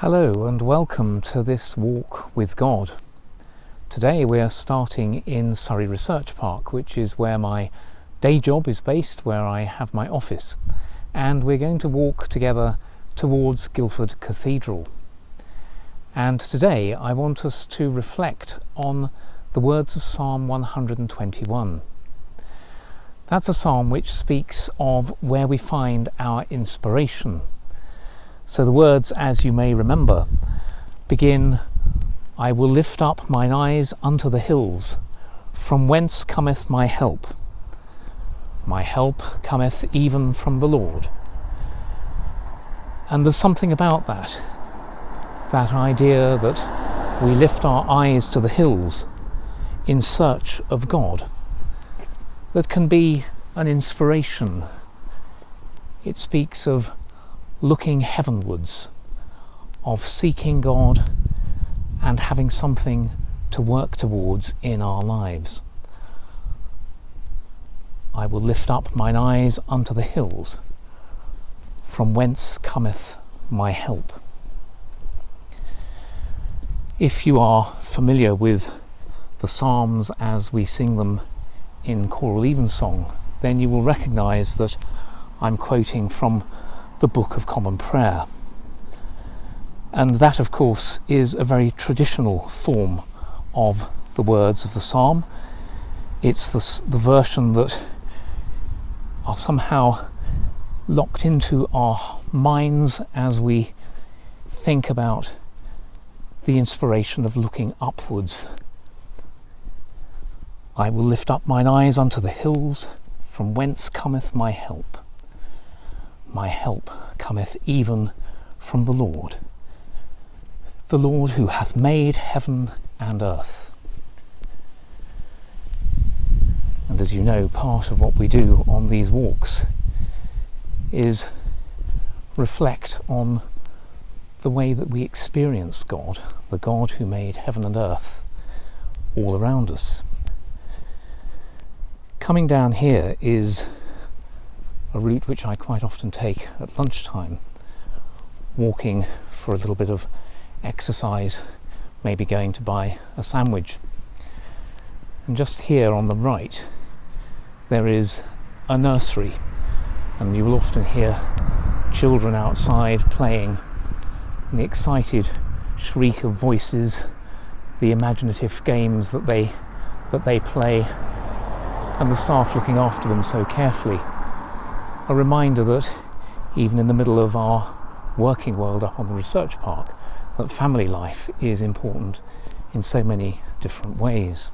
Hello and welcome to this walk with God. Today we are starting in Surrey Research Park, which is where my day job is based, where I have my office, and we're going to walk together towards Guildford Cathedral. And today I want us to reflect on the words of Psalm 121. That's a psalm which speaks of where we find our inspiration. So the words, as you may remember, begin, "I will lift up mine eyes unto the hills, from whence cometh my help. My help cometh even from the Lord." And there's something about that idea that we lift our eyes to the hills in search of God, that can be an inspiration. It speaks of looking heavenwards, of seeking God and having something to work towards in our lives. I will lift up mine eyes unto the hills, from whence cometh my help. If you are familiar with the Psalms as we sing them in choral evensong, then you will recognise that I'm quoting from the Book of Common Prayer. And that, of course, is a very traditional form of the words of the psalm. It's the version that are somehow locked into our minds as we think about the inspiration of looking upwards. I will lift up mine eyes unto the hills, from whence cometh my help. My help cometh even from the Lord who hath made heaven and earth. And as you know, part of what we do on these walks is reflect on the way that we experience God, the God who made heaven and earth all around us. Coming down here is a route which I quite often take at lunchtime, walking for a little bit of exercise, maybe going to buy a sandwich. And just here on the right there is a nursery, and you will often hear children outside playing, and the excited shriek of voices, the imaginative games that they play, and the staff looking after them so carefully. A reminder that even in the middle of our working world up on the research park, that family life is important in so many different ways.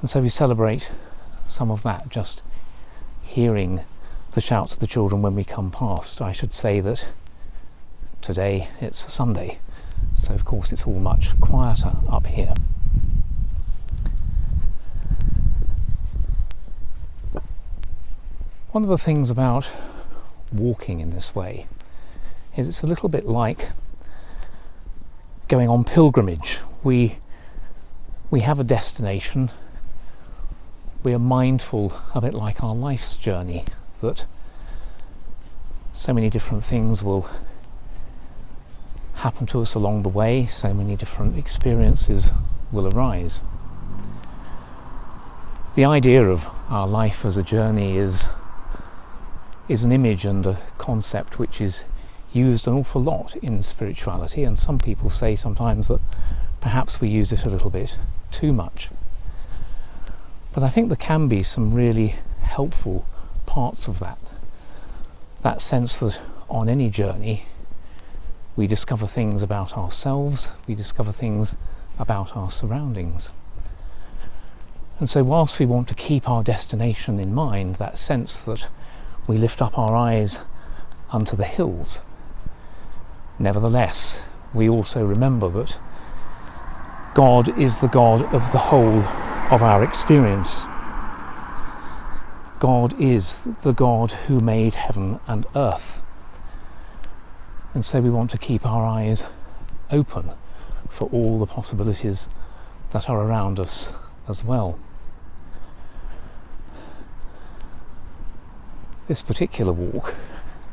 And so we celebrate some of that just hearing the shouts of the children when we come past. I should say that today it's a Sunday, so of course it's all much quieter up here. One of the things about walking in this way is it's a little bit like going on pilgrimage. We have a destination. We are mindful, a bit like our life's journey, that so many different things will happen to us along the way, so many different experiences will arise. The idea of our life as a journey is an image and a concept which is used an awful lot in spirituality, and some people say sometimes that perhaps we use it a little bit too much. But I think there can be some really helpful parts of that sense that on any journey we discover things about ourselves, we discover things about our surroundings. And so whilst we want to keep our destination in mind, that sense that we lift up our eyes unto the hills, nevertheless, we also remember that God is the God of the whole of our experience. God is the God who made heaven and earth. And so we want to keep our eyes open for all the possibilities that are around us as well. This particular walk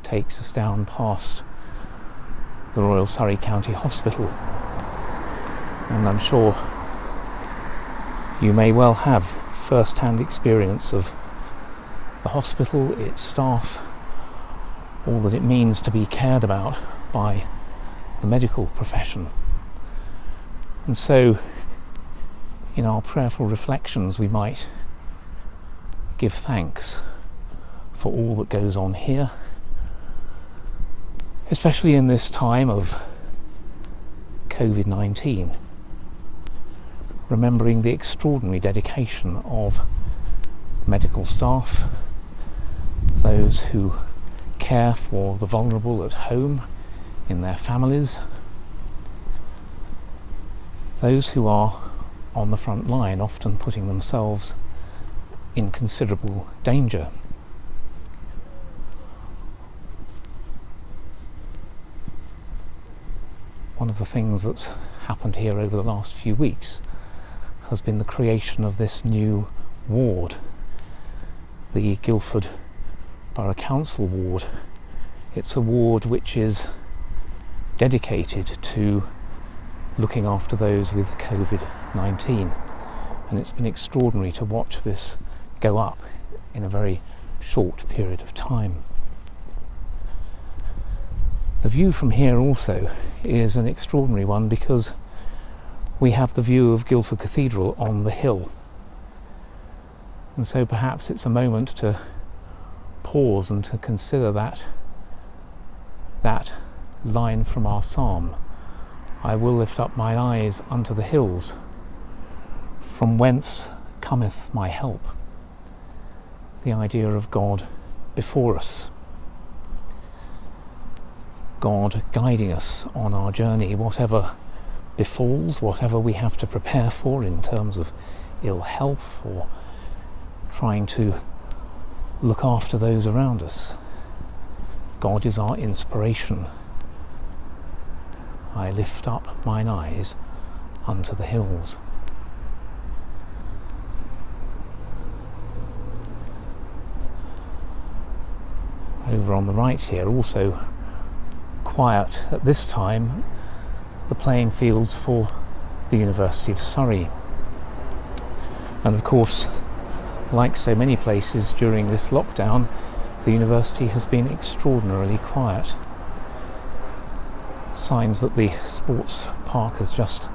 takes us down past the Royal Surrey County Hospital, and I'm sure you may well have first-hand experience of the hospital, its staff, all that it means to be cared about by the medical profession. And so in our prayerful reflections we might give thanks for all that goes on here, especially in this time of COVID-19, remembering the extraordinary dedication of medical staff, those who care for the vulnerable at home, in their families, those who are on the front line, often putting themselves in considerable danger. One of the things that's happened here over the last few weeks has been the creation of this new ward, the Guildford Borough Council ward. It's a ward which is dedicated to looking after those with COVID-19, and it's been extraordinary to watch this go up in a very short period of time. The view from here also is an extraordinary one because we have the view of Guildford Cathedral on the hill, and so perhaps it's a moment to pause and to consider that line from our psalm, I will lift up mine eyes unto the hills, from whence cometh my help. The idea of God before us, God guiding us on our journey, whatever befalls, whatever we have to prepare for in terms of ill health or trying to look after those around us. God is our inspiration. I lift up mine eyes unto the hills. Over on the right here, also quiet at this time, the playing fields for the University of Surrey. And of course, like so many places during this lockdown, the university has been extraordinarily quiet. Signs that the sports park has just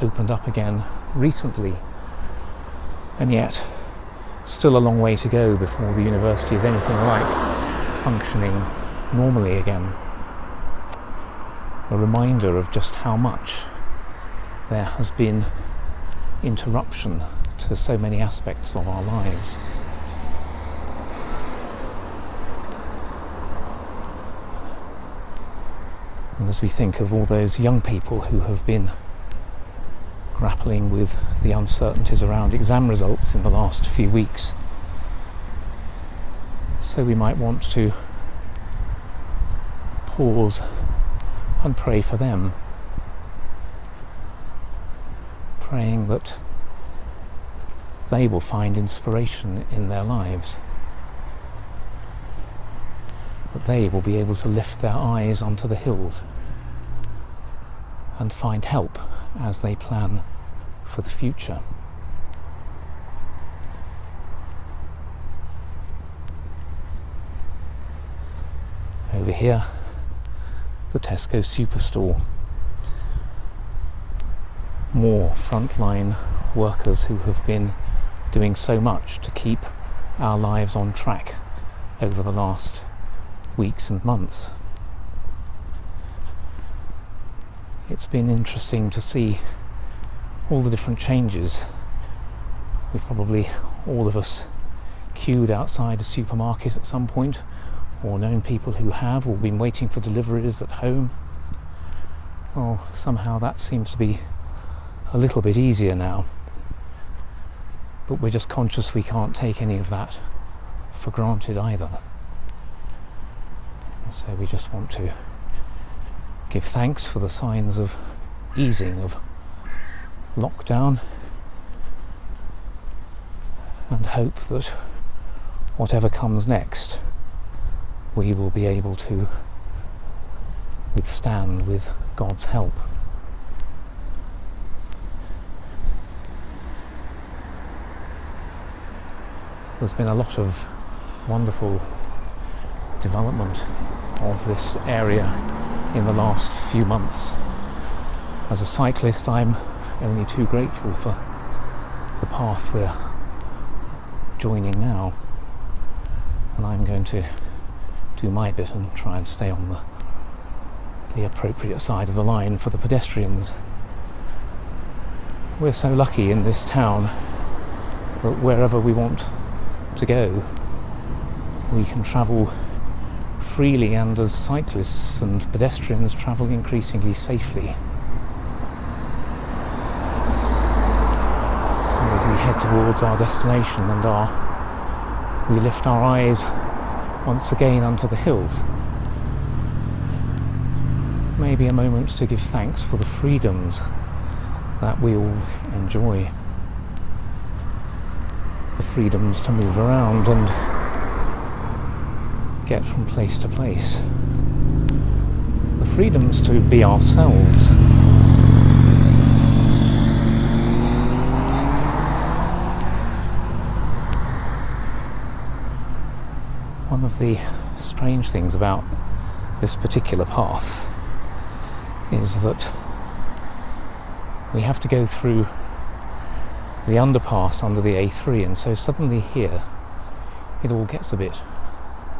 opened up again recently, and yet still a long way to go before the university is anything like functioning normally again. A reminder of just how much there has been interruption to so many aspects of our lives. And as we think of all those young people who have been grappling with the uncertainties around exam results in the last few weeks, so we might want to pause and pray for them, praying that they will find inspiration in their lives, that they will be able to lift their eyes onto the hills and find help as they plan for the future. Over here, the Tesco Superstore. More frontline workers who have been doing so much to keep our lives on track over the last weeks and months. It's been interesting to see all the different changes. We've probably, all of us, queued outside a supermarket at some point, or known people who have, or been waiting for deliveries at home. Well, somehow that seems to be a little bit easier now, but we're just conscious we can't take any of that for granted either. And so we just want to give thanks for the signs of easing of lockdown, and hope that whatever comes next, we will be able to withstand with God's help. There's been a lot of wonderful development of this area in the last few months. As a cyclist, I'm only too grateful for the path we're joining now, and I'm going to do my bit and try and stay on the appropriate side of the line for the pedestrians. We're so lucky in this town that wherever we want to go, we can travel freely, and as cyclists and pedestrians travel increasingly safely. So as we head towards our destination and we lift our eyes once again unto the hills, maybe a moment to give thanks for the freedoms that we all enjoy. The freedoms to move around and get from place to place. The freedoms to be ourselves. One of the strange things about this particular path is that we have to go through the underpass under the A3, and so suddenly here it all gets a bit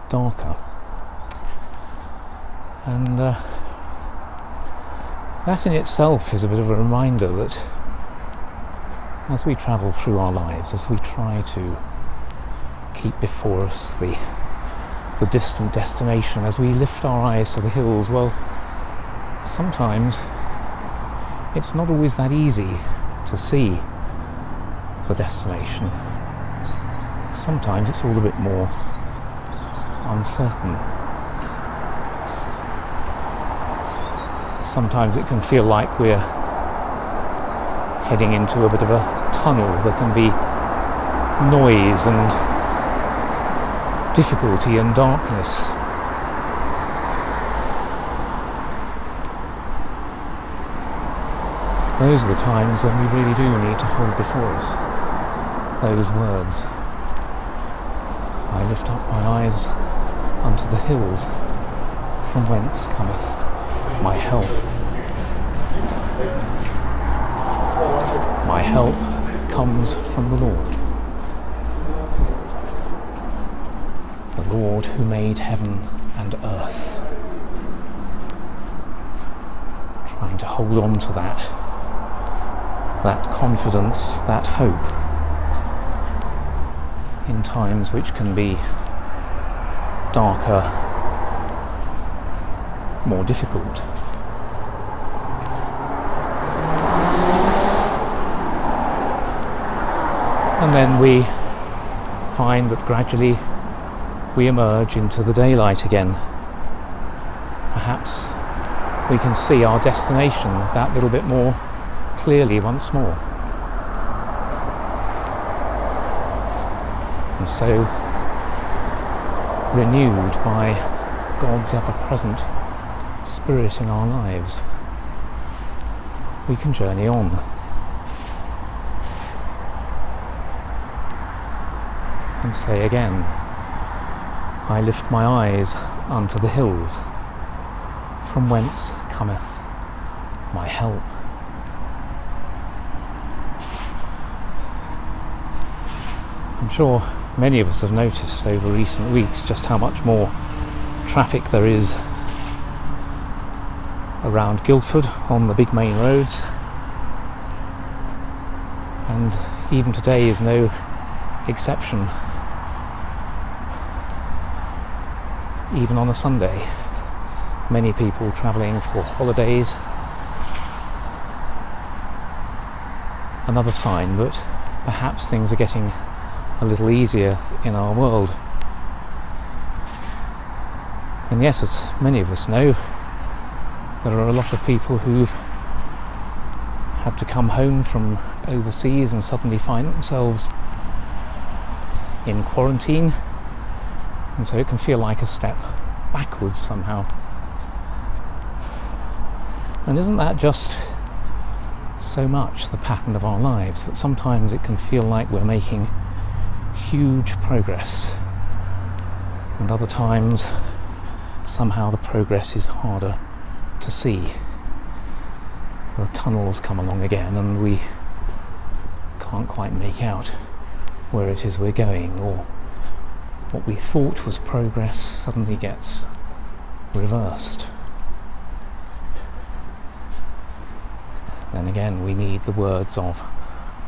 darker, and that in itself is a bit of a reminder that as we travel through our lives, as we try to keep before us the distant destination, as we lift our eyes to the hills, well, sometimes it's not always that easy to see the destination. Sometimes it's all a bit more uncertain. Sometimes it can feel like we're heading into a bit of a tunnel. There can be noise and difficulty and darkness. Those are the times when we really do need to hold before us those words. I lift up my eyes unto the hills, from whence cometh my help. My help comes from the Lord who made heaven and earth. Trying to hold on to that confidence, that hope, in times which can be darker, more difficult. And then we find that gradually we emerge into the daylight again. Perhaps we can see our destination that little bit more clearly once more. And so, renewed by God's ever-present Spirit in our lives, we can journey on. And say again, I lift my eyes unto the hills, from whence cometh my help. I'm sure many of us have noticed over recent weeks just how much more traffic there is around Guildford on the big main roads, and even today is no exception. Even on a Sunday, many people travelling for holidays. Another sign that perhaps things are getting a little easier in our world. And yet, as many of us know, there are a lot of people who've had to come home from overseas and suddenly find themselves in quarantine, and so it can feel like a step backwards somehow. And isn't that just so much the pattern of our lives, that sometimes it can feel like we're making huge progress, and other times somehow the progress is harder to see. The tunnels come along again and we can't quite make out where it is we're going, or what we thought was progress suddenly gets reversed. Then again we need the words of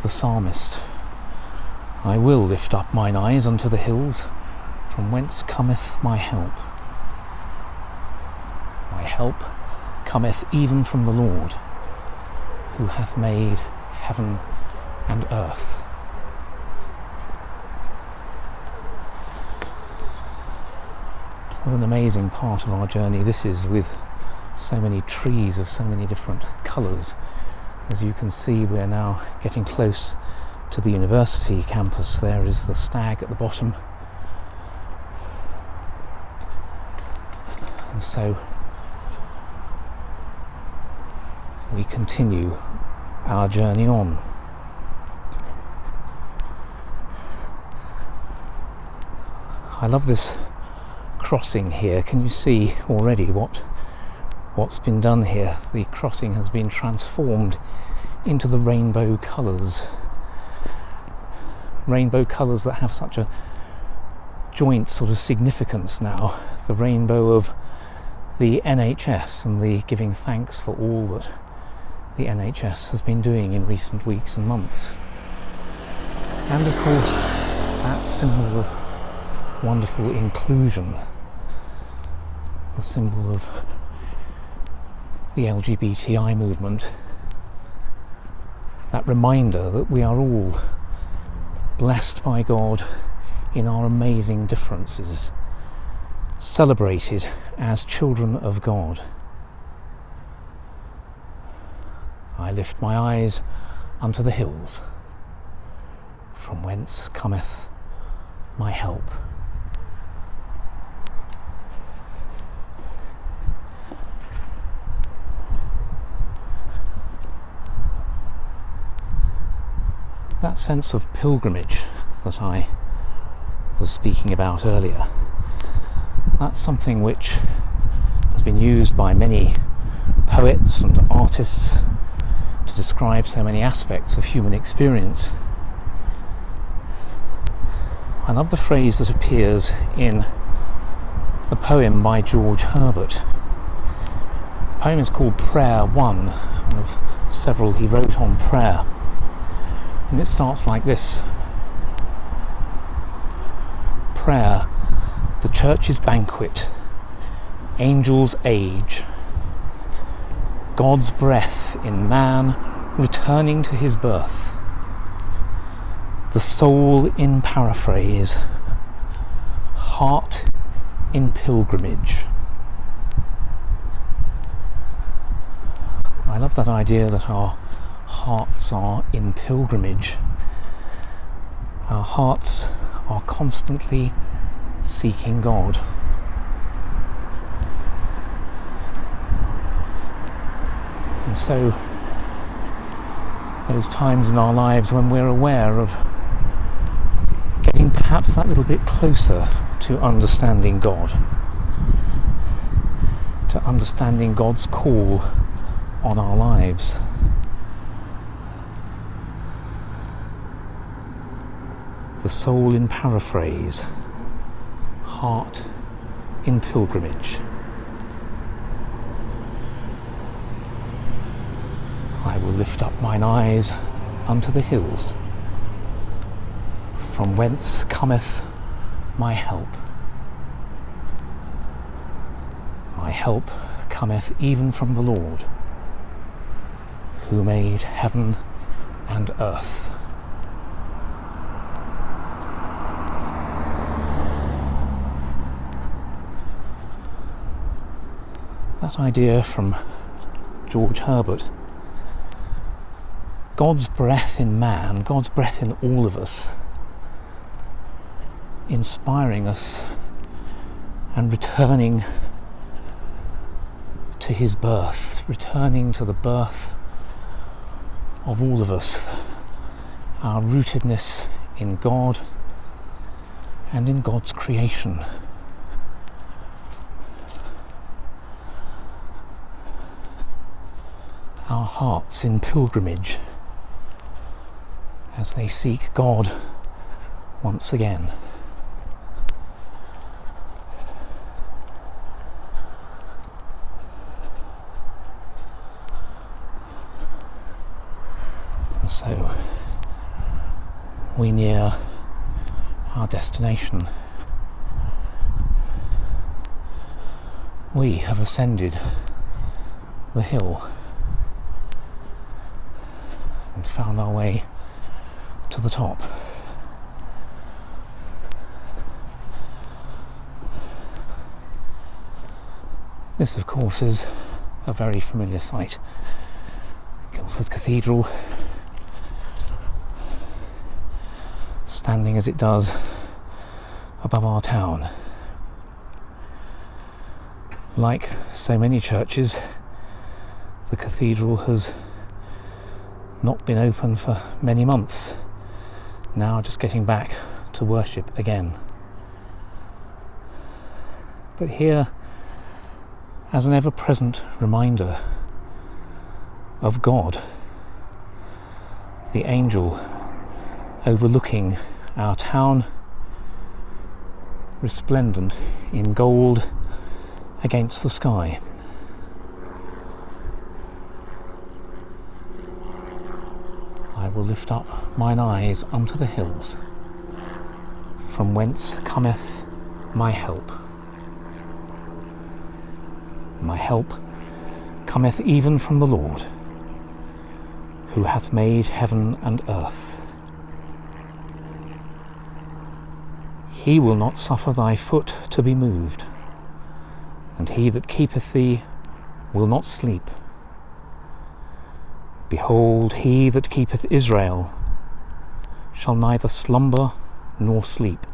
the psalmist. I will lift up mine eyes unto the hills, from whence cometh my help. My help cometh even from the Lord, who hath made heaven and earth. What an amazing part of our journey this is, with so many trees of so many different colours. As you can see, we're now getting close to the university campus. There is the stag at the bottom. And so we continue our journey on. I love this crossing here. Can you see already what's been done here? The crossing has been transformed into the rainbow colours. Rainbow colours that have such a joint sort of significance now. The rainbow of the NHS and the giving thanks for all that the NHS has been doing in recent weeks and months. And of course, that symbol of wonderful inclusion, the symbol of the LGBTI movement, that reminder that we are all blessed by God in our amazing differences, celebrated as children of God. I lift my eyes unto the hills, from whence cometh my help. That sense of pilgrimage that I was speaking about earlier, that's something which has been used by many poets and artists to describe so many aspects of human experience. I love the phrase that appears in a poem by George Herbert. The poem is called Prayer 1, one of several he wrote on prayer. And it starts like this. Prayer, the church's banquet, angels' age, God's breath in man returning to his birth, the soul in paraphrase, heart in pilgrimage. I love that idea that our hearts are in pilgrimage. Our hearts are constantly seeking God. And so those times in our lives when we're aware of getting perhaps that little bit closer to understanding God, to understanding God's call on our lives. The soul in paraphrase, heart in pilgrimage. I will lift up mine eyes unto the hills, from whence cometh my help. My help cometh even from the Lord, who made heaven and earth. That idea from George Herbert, God's breath in man, God's breath in all of us, inspiring us and returning to his birth, returning to the birth of all of us, our rootedness in God and in God's creation. Our hearts in pilgrimage as they seek God once again. And so we near our destination. We have ascended the hill and found our way to the top. This, of course, is a very familiar sight. Guildford Cathedral, standing as it does above our town. Like so many churches, the cathedral has not been open for many months, now just getting back to worship again. But here, as an ever-present reminder of God, the angel overlooking our town, resplendent in gold against the sky. I will lift up mine eyes unto the hills, from whence cometh my help. My help cometh even from the Lord, who hath made heaven and earth. He will not suffer thy foot to be moved, and he that keepeth thee will not sleep. Behold, he that keepeth Israel shall neither slumber nor sleep.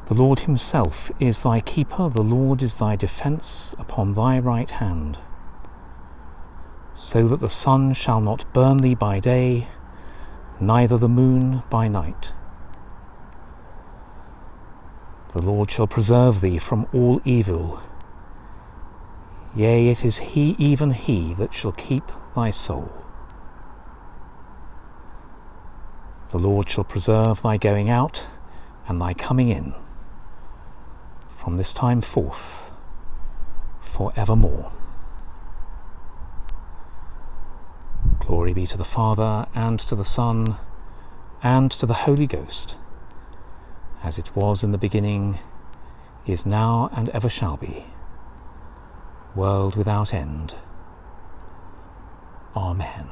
The Lord himself is thy keeper, the Lord is thy defence upon thy right hand, so that the sun shall not burn thee by day, neither the moon by night. The Lord shall preserve thee from all evil. Yea, it is he, even he, that shall keep thy soul. The Lord shall preserve thy going out and thy coming in, from this time forth, for evermore. Glory be to the Father, and to the Son, and to the Holy Ghost, as it was in the beginning, is now, and ever shall be, world without end. Amen.